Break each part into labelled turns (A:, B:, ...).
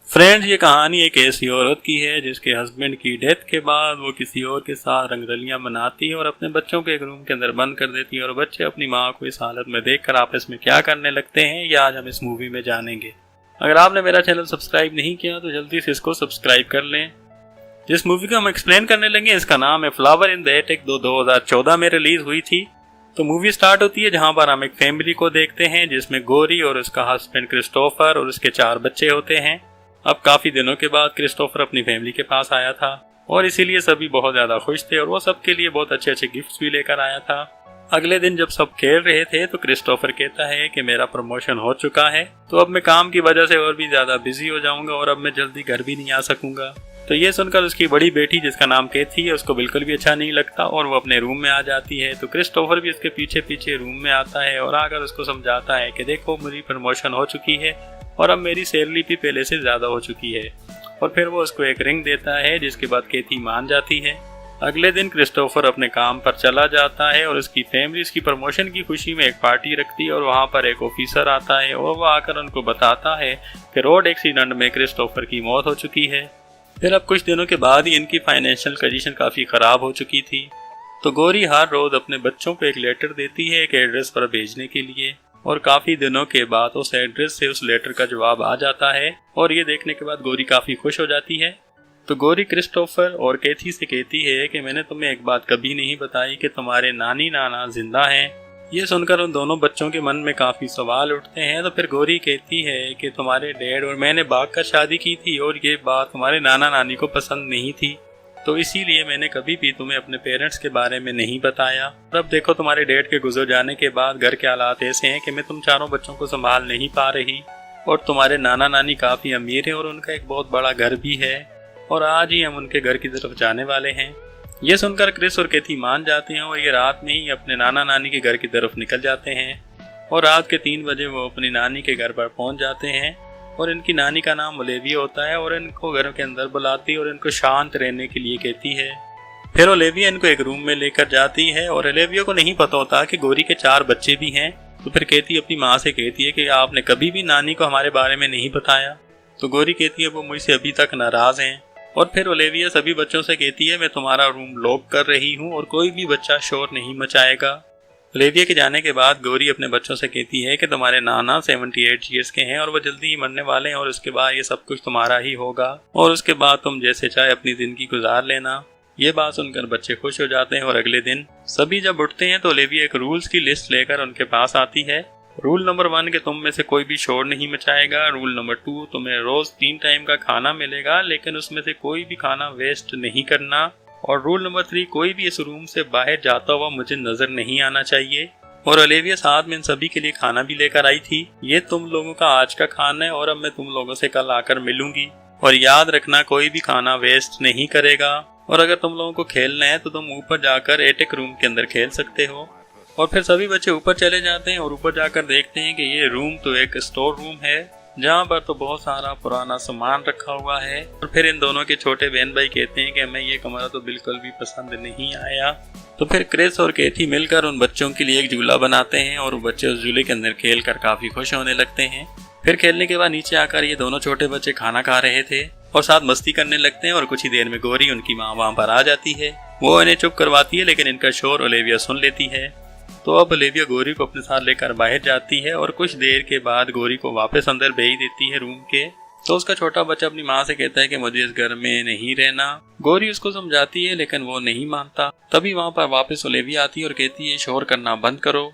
A: Friends, ये कहानी एक ऐसी औरत की है जिसके हस्बैंड की डेथ के बाद वो किसी और के साथ रंगरलियां मनाती है और अपने बच्चों को एक रूम के अंदर बंद कर देती है और बच्चे अपनी माँ को इस हालत में देखकर आपस में क्या करने लगते हैं, ये आज हम इस मूवी में जानेंगे। अगर आपने मेरा चैनल सब्सक्राइब नहीं किया तो जल्दी से इसको सब्सक्राइब कर लें। जिस मूवी को हम एक्सप्लेन करने लगे इसका नाम है फ्लावर इन द एटिक, 2014 में रिलीज हुई थी। तो मूवी स्टार्ट होती है जहां पर हम एक फैमिली को देखते हैं जिसमें गोरी और उसका हस्बैंड क्रिस्टोफर और उसके 4 बच्चे होते हैं। अब काफी दिनों के बाद क्रिस्टोफर अपनी फैमिली के पास आया था और इसीलिए सभी बहुत ज्यादा खुश थे और वो सबके लिए बहुत अच्छे अच्छे गिफ्ट्स भी लेकर आया था। अगले दिन जब सब खेल रहे थे तो क्रिस्टोफर कहता है कि मेरा प्रमोशन हो चुका है, तो अब मैं काम की वजह से और भी ज्यादा बिजी हो जाऊंगा और अब मैं जल्दी घर भी नहीं आ सकूंगा। तो ये सुनकर उसकी बड़ी बेटी जिसका नाम केथी है उसको बिल्कुल भी अच्छा नहीं लगता और वो अपने रूम में आ जाती है। तो क्रिस्टोफर भी उसके पीछे पीछे रूम में आता है और आकर उसको समझाता है कि देखो मेरी प्रमोशन हो चुकी है और अब मेरी सैलरी भी पहले से ज्यादा हो चुकी है। और फिर वो उसको एक रिंग देता है जिसके बाद केथी मान जाती है। अगले दिन क्रिस्टोफर अपने काम पर चला जाता है और उसकी फैमिली उसकी प्रमोशन की खुशी में एक पार्टी रखती है और वहाँ पर एक ऑफिसर आता है और वो आकर उनको बताता है कि रोड एक्सीडेंट में क्रिस्टोफर की मौत हो चुकी है। फिर अब कुछ दिनों के बाद ही इनकी फाइनेंशियल कंडीशन काफ़ी ख़राब हो चुकी थी। तो गोरी हर रोज़ अपने बच्चों को एक लेटर देती है एक एड्रेस पर भेजने के लिए और काफ़ी दिनों के बाद उस एड्रेस से उस लेटर का जवाब आ जाता है और ये देखने के बाद गोरी काफ़ी खुश हो जाती है। तो गोरी क्रिस्टोफर और केथी से कहती है कि मैंने तुम्हें एक बात कभी नहीं बताई कि तुम्हारे नानी नाना जिंदा हैं। ये सुनकर उन दोनों बच्चों के मन में काफ़ी सवाल उठते हैं। तो फिर गोरी कहती है कि तुम्हारे डैड और मैंने भागकर शादी की थी और ये बात तुम्हारे नाना नानी को पसंद नहीं थी, तो इसीलिए मैंने कभी भी तुम्हें अपने पेरेंट्स के बारे में नहीं बताया। और अब देखो तुम्हारे डैड के गुजर जाने के बाद घर के हालात ऐसे हैं कि मैं तुम चारों बच्चों को संभाल नहीं पा रही और तुम्हारे नाना नानी काफ़ी अमीर हैं और उनका एक बहुत बड़ा घर भी है और आज ही हम उनके घर की तरफ जाने वाले हैं। ये सुनकर क्रिस और केथी मान जाते हैं और ये रात में ही अपने नाना नानी के घर की तरफ निकल जाते हैं और रात के 3 बजे वो अपनी नानी के घर पर पहुंच जाते हैं और इनकी नानी का नाम ओलिविया होता है और इनको घर के अंदर बुलाती है और इनको शांत रहने के लिए कहती है। फिर ओलिविया इनको एक रूम में लेकर जाती है और ओलिविया को नहीं पता होता कि गोरी के 4 बच्चे भी हैं। तो फिर केथी अपनी माँ से कहती है कि आपने कभी भी नानी को हमारे बारे में नहीं बताया। तो गोरी कहती है वो मुझसे अभी तक नाराज हैं। और फिर ओलिविया सभी बच्चों से कहती है मैं तुम्हारा रूम लॉक कर रही हूँ और कोई भी बच्चा शोर नहीं मचाएगा। ओलिविया के जाने के बाद गोरी अपने बच्चों से कहती है कि तुम्हारे नाना 78 ईयर्स के हैं और वो जल्दी ही मरने वाले हैं और उसके बाद ये सब कुछ तुम्हारा ही होगा और उसके बाद तुम जैसे चाहे अपनी जिंदगी गुजार लेना। ये बात सुनकर बच्चे खुश हो जाते हैं और अगले दिन सभी जब उठते हैं तो ओलिविया एक रूल्स की लिस्ट लेकर उनके पास आती है। रूल नंबर 1 कि तुम में से कोई भी शोर नहीं मचाएगा। रूल नंबर 2 तुम्हें रोज 3 टाइम का खाना मिलेगा लेकिन उसमें से कोई भी खाना वेस्ट नहीं करना। और रूल नंबर 3 कोई भी इस रूम से बाहर जाता हुआ मुझे नजर नहीं आना चाहिए। और ओलिविया साथ में इन सभी के लिए खाना भी लेकर आई थी। ये तुम लोगों का आज का खाना है और अब मैं तुम लोगों से कल आकर मिलूंगी और याद रखना कोई भी खाना वेस्ट नहीं करेगा। और अगर तुम लोगों को खेलना है तो तुम ऊपर जाकर एटिक रूम के अंदर खेल सकते हो। और फिर सभी बच्चे ऊपर चले जाते हैं और ऊपर जाकर देखते हैं कि ये रूम तो एक स्टोर रूम है जहाँ पर तो बहुत सारा पुराना सामान रखा हुआ है। और फिर इन दोनों के छोटे बहन भाई कहते हैं कि हमें ये कमरा तो बिल्कुल भी पसंद नहीं आया। तो फिर क्रिस और केथी मिलकर उन बच्चों के लिए एक झूला बनाते हैं और बच्चे उस झूले के अंदर खेल कर काफी खुश होने लगते हैं। फिर खेलने के बाद नीचे आकर ये दोनों छोटे बच्चे खाना खा रहे थे और साथ मस्ती करने लगते हैं और कुछ ही देर में गोरी उनकी माँ वहाँ पर आ जाती है। वो इन्हें चुप करवाती है लेकिन इनका शोर ओलिविया सुन लेती है। तो अब ओलिविया गोरी को अपने साथ लेकर बाहर जाती है और कुछ देर के बाद गोरी को वापस अंदर भेज देती है रूम के। तो उसका छोटा बच्चा अपनी माँ से कहता है कि मुझे इस घर में नहीं रहना। गोरी उसको समझाती है लेकिन वो नहीं मानता। तभी वहाँ पर वापस ओलिविया आती है और कहती है शोर करना बंद करो।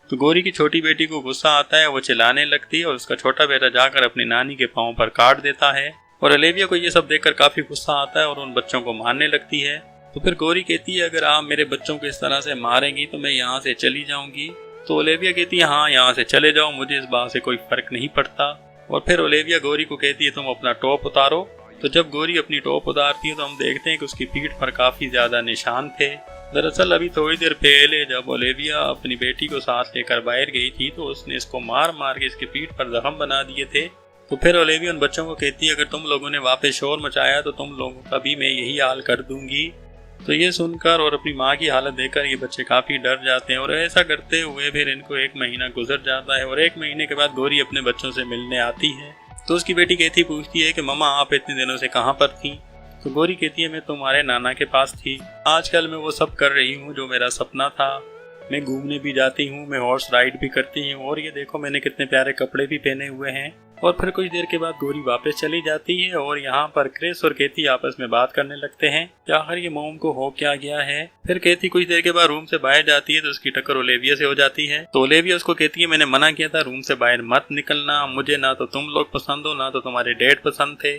A: तो गोरी की छोटी बेटी को गुस्सा आता है, वो चिल्लाने लगती है और उसका छोटा बेटा जाकर अपनी नानी के पाँव पर काट देता है। और ओलिविया को ये सब देखकर काफी गुस्सा आता है और उन बच्चों को मारने लगती है। तो फिर गोरी कहती है अगर आप मेरे बच्चों को इस तरह से मारेंगी तो मैं यहाँ से चली जाऊंगी। तो ओलिविया कहती है हाँ यहाँ से चले जाओ, मुझे इस बात से कोई फर्क नहीं पड़ता। और फिर ओलिविया गोरी को कहती है तुम अपना टॉप उतारो। तो जब गोरी अपनी टॉप उतारती है तो हम देखते हैं कि उसकी पीठ पर काफी ज्यादा निशान थे। दरअसल अभी थोड़ी देर पहले जब ओलिविया अपनी बेटी को साथ लेकर बाहर गई थी तो उसने इसको मार मार के इसकी पीठ पर जख्म बना दिए थे। तो फिर ओलिविया उन बच्चों को कहती है अगर तुम लोगों ने वापस शोर मचाया तो तुम लोगों का भी मैं यही हाल कर दूंगी। तो ये सुनकर और अपनी माँ की हालत देखकर ये बच्चे काफी डर जाते हैं और ऐसा करते हुए फिर इनको 1 महीना गुजर जाता है और 1 महीने के बाद गोरी अपने बच्चों से मिलने आती है। तो उसकी बेटी केथी पूछती है कि मम्मा आप इतने दिनों से कहाँ पर थी। तो गौरी कहती है मैं तुम्हारे नाना के पास थी। आजकल मैं वो सब कर रही हूँ जो मेरा सपना था। मैं घूमने भी जाती हूँ, मैं हॉर्स राइड भी करती हूँ और ये देखो मैंने कितने प्यारे कपड़े भी पहने हुए हैं। और फिर कुछ देर के बाद गौरी वापस चली जाती है और यहाँ पर क्रिस और केथी आपस में बात करने लगते हैं कि आखिर ये मोम को हो क्या गया है। फिर केथी कुछ देर के बाद रूम से बाहर जाती है तो उसकी टक्कर ओलिविया से हो जाती है। तो ओलिविया उसको कहती है मैंने मना किया था रूम से बाहर मत निकलना, मुझे ना तो तुम लोग पसंद हो ना तो तुम्हारे डैड पसंद थे,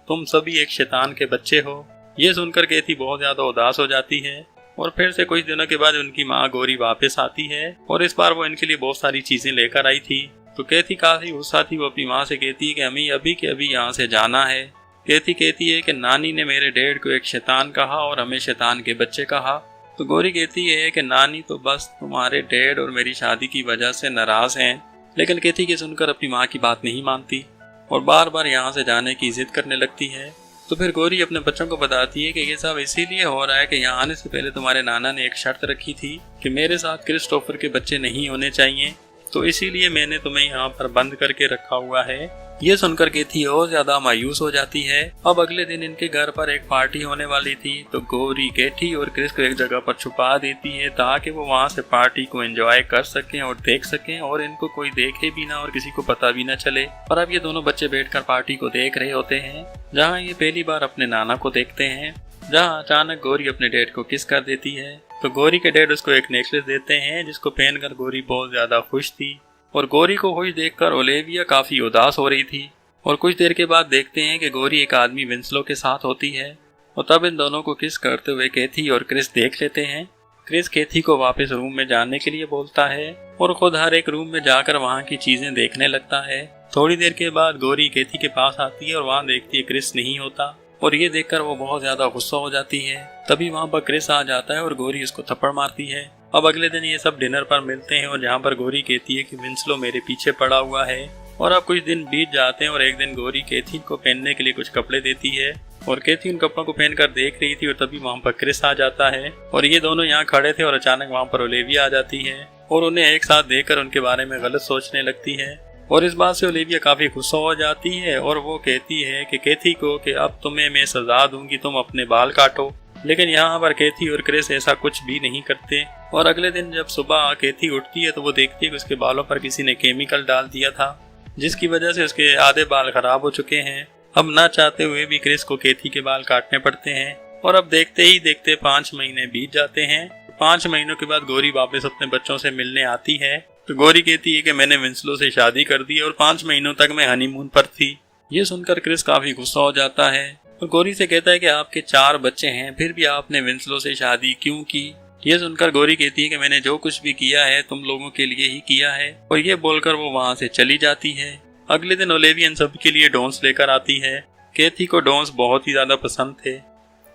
A: तुम सभी एक शैतान के बच्चे हो। ये सुनकर केथी बहुत ज्यादा उदास हो जाती है। और फिर से कुछ दिनों के बाद उनकी माँ गौरी वापस आती है और इस बार वो इनके लिए बहुत सारी चीजें लेकर आई थी। तो केथी काफी गुस्सा थी। वो अपनी माँ से कहती है कि हमें अभी के अभी यहाँ से जाना है। केथी कहती है कि नानी ने मेरे डैड को एक शैतान कहा और हमें शैतान के बच्चे कहा। तो गौरी कहती है कि नानी तो बस तुम्हारे डैड और मेरी शादी की वजह से नाराज हैं। लेकिन केथी की सुनकर अपनी माँ की बात नहीं मानती और बार बार यहाँ से जाने की जिद करने लगती है। तो फिर गौरी अपने बच्चों को बताती है कि ये सब इसीलिए हो रहा है कि यहाँ आने से पहले तुम्हारे नाना ने एक शर्त रखी थी कि मेरे साथ क्रिस्टोफर के बच्चे नहीं होने चाहिए, तो इसीलिए मैंने तुम्हें यहाँ पर बंद करके रखा हुआ है। ये सुनकर केथी और ज्यादा मायूस हो जाती है। अब अगले दिन इनके घर पर एक पार्टी होने वाली थी तो गौरी केथी और क्रिस को एक जगह पर छुपा देती है ताकि वो वहाँ से पार्टी को एंजॉय कर सकें और देख सकें और इनको कोई देखे भी ना और किसी को पता भी ना चले। और अब ये दोनों बच्चे बैठकर पार्टी को देख रहे होते हैं जहाँ ये पहली बार अपने नाना को देखते हैं, जहाँ अचानक गौरी अपने डैड को किस कर देती है। तो गौरी के डैड उसको एक नेकलेस देते हैं जिसको पहनकर गौरी बहुत ज्यादा खुश थी और गौरी को खुश देखकर ओलिविया काफी उदास हो रही थी। और कुछ देर के बाद देखते हैं कि गौरी एक आदमी विंसलो के साथ होती है और तब इन दोनों को किस करते हुए केथी और क्रिस देख लेते हैं। क्रिस केथी को वापस रूम में जाने के लिए बोलता है और खुद हर एक रूम में जाकर वहाँ की चीजें देखने लगता है। थोड़ी देर के बाद गौरी केथी के पास आती है और वहाँ देखती है क्रिस नहीं होता और ये देखकर वो बहुत ज्यादा गुस्सा हो जाती है। तभी वहाँ पर क्रिस आ जाता है और गौरी उसको थप्पड़ मारती है। अब अगले दिन ये सब डिनर पर मिलते हैं और जहाँ पर गौरी कहती है कि विंसलो मेरे पीछे पड़ा हुआ है। और अब कुछ दिन बीत जाते हैं और एक दिन गौरी केथी को पहनने के लिए कुछ कपड़े देती है और केथी उन कपड़ों को पहनकर देख रही थी और तभी वहाँ पर क्रिस आ जाता है और ये दोनों यहाँ खड़े थे और अचानक वहाँ पर ओलिविया आ जाती है और उन्हें एक साथ देखकर उनके बारे में गलत सोचने लगती है। और इस बात से ओलिविया काफी गुस्सा हो जाती है और वो कहती है कि केथी को कि अब तुम्हें मैं सजा दूंगी, तुम अपने बाल काटो। लेकिन यहाँ पर केथी और क्रिस ऐसा कुछ भी नहीं करते। और अगले दिन जब सुबह केथी उठती है तो वो देखती है कि उसके बालों पर किसी ने केमिकल डाल दिया था जिसकी वजह से उसके आधे बाल खराब हो चुके हैं। अब ना चाहते हुए भी क्रिस को केथी के बाल काटने पड़ते हैं। और अब देखते ही देखते 5 महीने बीत जाते हैं। 5 महीनों के बाद गौरी वापस अपने बच्चों से मिलने आती है तो गौरी कहती है कि मैंने विंसलो से शादी कर दी और 5 महीनों तक मैं हनीमून पर थी। ये सुनकर क्रिस काफी गुस्सा हो जाता है और गौरी से कहता है कि आपके 4 बच्चे हैं फिर भी आपने विंसलो से शादी क्यों की। ये सुनकर गौरी कहती है कि मैंने जो कुछ भी किया है तुम लोगों के लिए ही किया है और ये बोलकर वो वहाँ से चली जाती है। अगले दिन ओलिविया इन सब के लिए डोन्स लेकर आती है। केथी को डोन्स बहुत ही ज्यादा पसंद थे।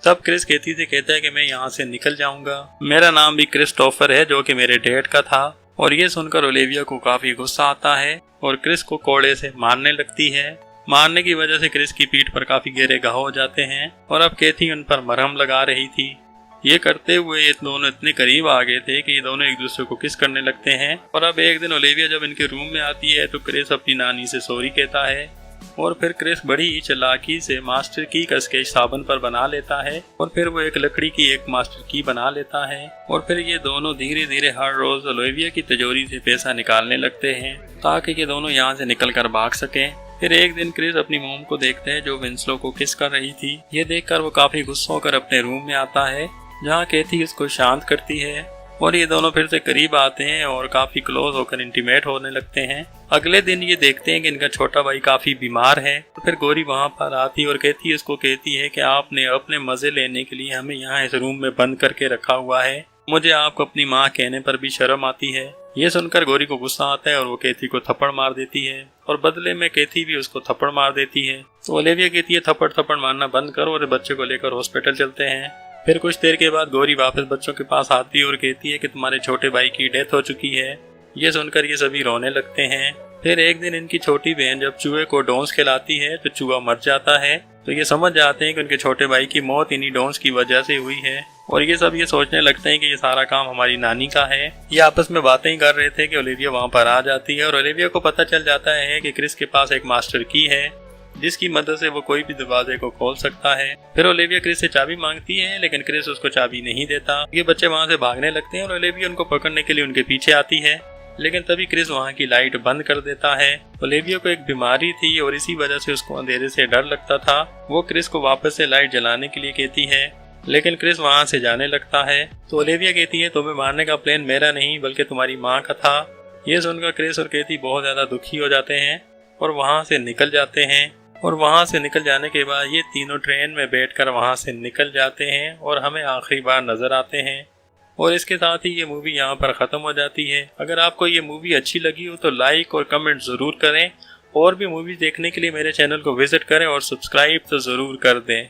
A: तब क्रिस केथी से कहता है कि मैं यहाँ से निकल जाऊंगा, मेरा नाम भी क्रिस्टोफर है जो कि मेरे डैड का था। और ये सुनकर ओलिविया को काफी गुस्सा आता है और क्रिस को कोड़े से मारने लगती है। मारने की वजह से क्रिस की पीठ पर काफी गहरे घाव हो जाते हैं और अब केथी उन पर मरहम लगा रही थी। ये करते हुए ये दोनों इतने करीब आ गए थे कि ये दोनों एक दूसरे को किस करने लगते हैं। और अब एक दिन ओलिविया जब इनके रूम में आती है तो क्रिस अपनी नानी से सॉरी कहता है और फिर क्रिस बड़ी ही चालाकी से मास्टर की कस के साबुन पर बना लेता है और फिर वो एक लकड़ी की एक मास्टर की बना लेता है। और फिर ये दोनों धीरे धीरे हर रोज ओलिविया की तिजोरी से पैसा निकालने लगते हैं ताकि ये दोनों यहाँ से निकल कर भाग सकें। फिर एक दिन क्रिस अपनी मोम को देखते हैं जो विंसलो को किस कर रही थी। ये देखकर वो काफी गुस्सा होकर अपने रूम में आता है जहाँ केथी उसको शांत करती है और ये दोनों फिर से करीब आते हैं और काफी क्लोज होकर इंटीमेट होने लगते हैं। अगले दिन ये देखते हैं कि इनका छोटा भाई काफी बीमार है तो फिर गौरी वहाँ पर आती और केथी उसको कहती है कि आपने अपने मजे लेने के लिए हमें यहाँ इस रूम में बंद करके रखा हुआ है, मुझे आपको अपनी माँ कहने पर भी शर्म आती है। ये सुनकर गौरी को गुस्सा आता है और वो केथी को थप्पड़ मार देती है और बदले में केथी भी उसको थप्पड़ मार देती है। तो ओलिविया कहती है थप्पड़ मारना बंद करो और बच्चे को लेकर हॉस्पिटल चलते हैं। फिर कुछ देर के बाद गौरी वापस बच्चों के पास आती है और कहती है कि तुम्हारे छोटे भाई की डेथ हो चुकी है। ये सुनकर ये सभी रोने लगते हैं। फिर एक दिन इनकी छोटी बहन जब चूहे को डोंस खिलाती है तो चूहा मर जाता है तो ये समझ जाते हैं कि उनके छोटे भाई की मौत इन्हीं डोंस की वजह से हुई है और ये सब ये सोचने लगते हैं कि ये सारा काम हमारी नानी का है। ये आपस में बातें ही कर रहे थे कि ओलिविया वहाँ पर आ जाती है और ओलिविया को पता चल जाता है कि क्रिस के पास एक मास्टर की है जिसकी मदद से वो कोई भी दरवाजे को खोल सकता है। फिर ओलिविया क्रिस से चाबी मांगती है, लेकिन क्रिस उसको चाबी नहीं देता। ये बच्चे वहाँ से भागने लगते हैं और ओलिविया उनको पकड़ने के लिए उनके पीछे आती है, लेकिन तभी क्रिस वहाँ की लाइट बंद कर देता है। ओलिविया को एक बीमारी थी और इसी वजह से उसको अंधेरे से डर लगता था। वो क्रिस को वापस से लाइट जलाने के लिए कहती है, लेकिन क्रिस वहाँ से जाने लगता है। तो ओलिविया कहती है, तुम्हें मारने का प्लान मेरा नहीं बल्कि तुम्हारी माँ का था। ये सुनकर क्रिस और केती बहुत ज़्यादा दुखी हो जाते हैं और वहाँ से निकल जाते हैं। और वहाँ से निकल जाने के बाद ये तीनों ट्रेन में बैठकर वहाँ से निकल जाते हैं और हमें आखिरी बार नज़र आते हैं। और इसके साथ ही ये मूवी यहाँ पर ख़त्म हो जाती है। अगर आपको ये मूवी अच्छी लगी हो तो लाइक और कमेंट ज़रूर करें। और भी मूवीज़ देखने के लिए मेरे चैनल को विज़िट करें और सब्सक्राइब तो ज़रूर कर दें।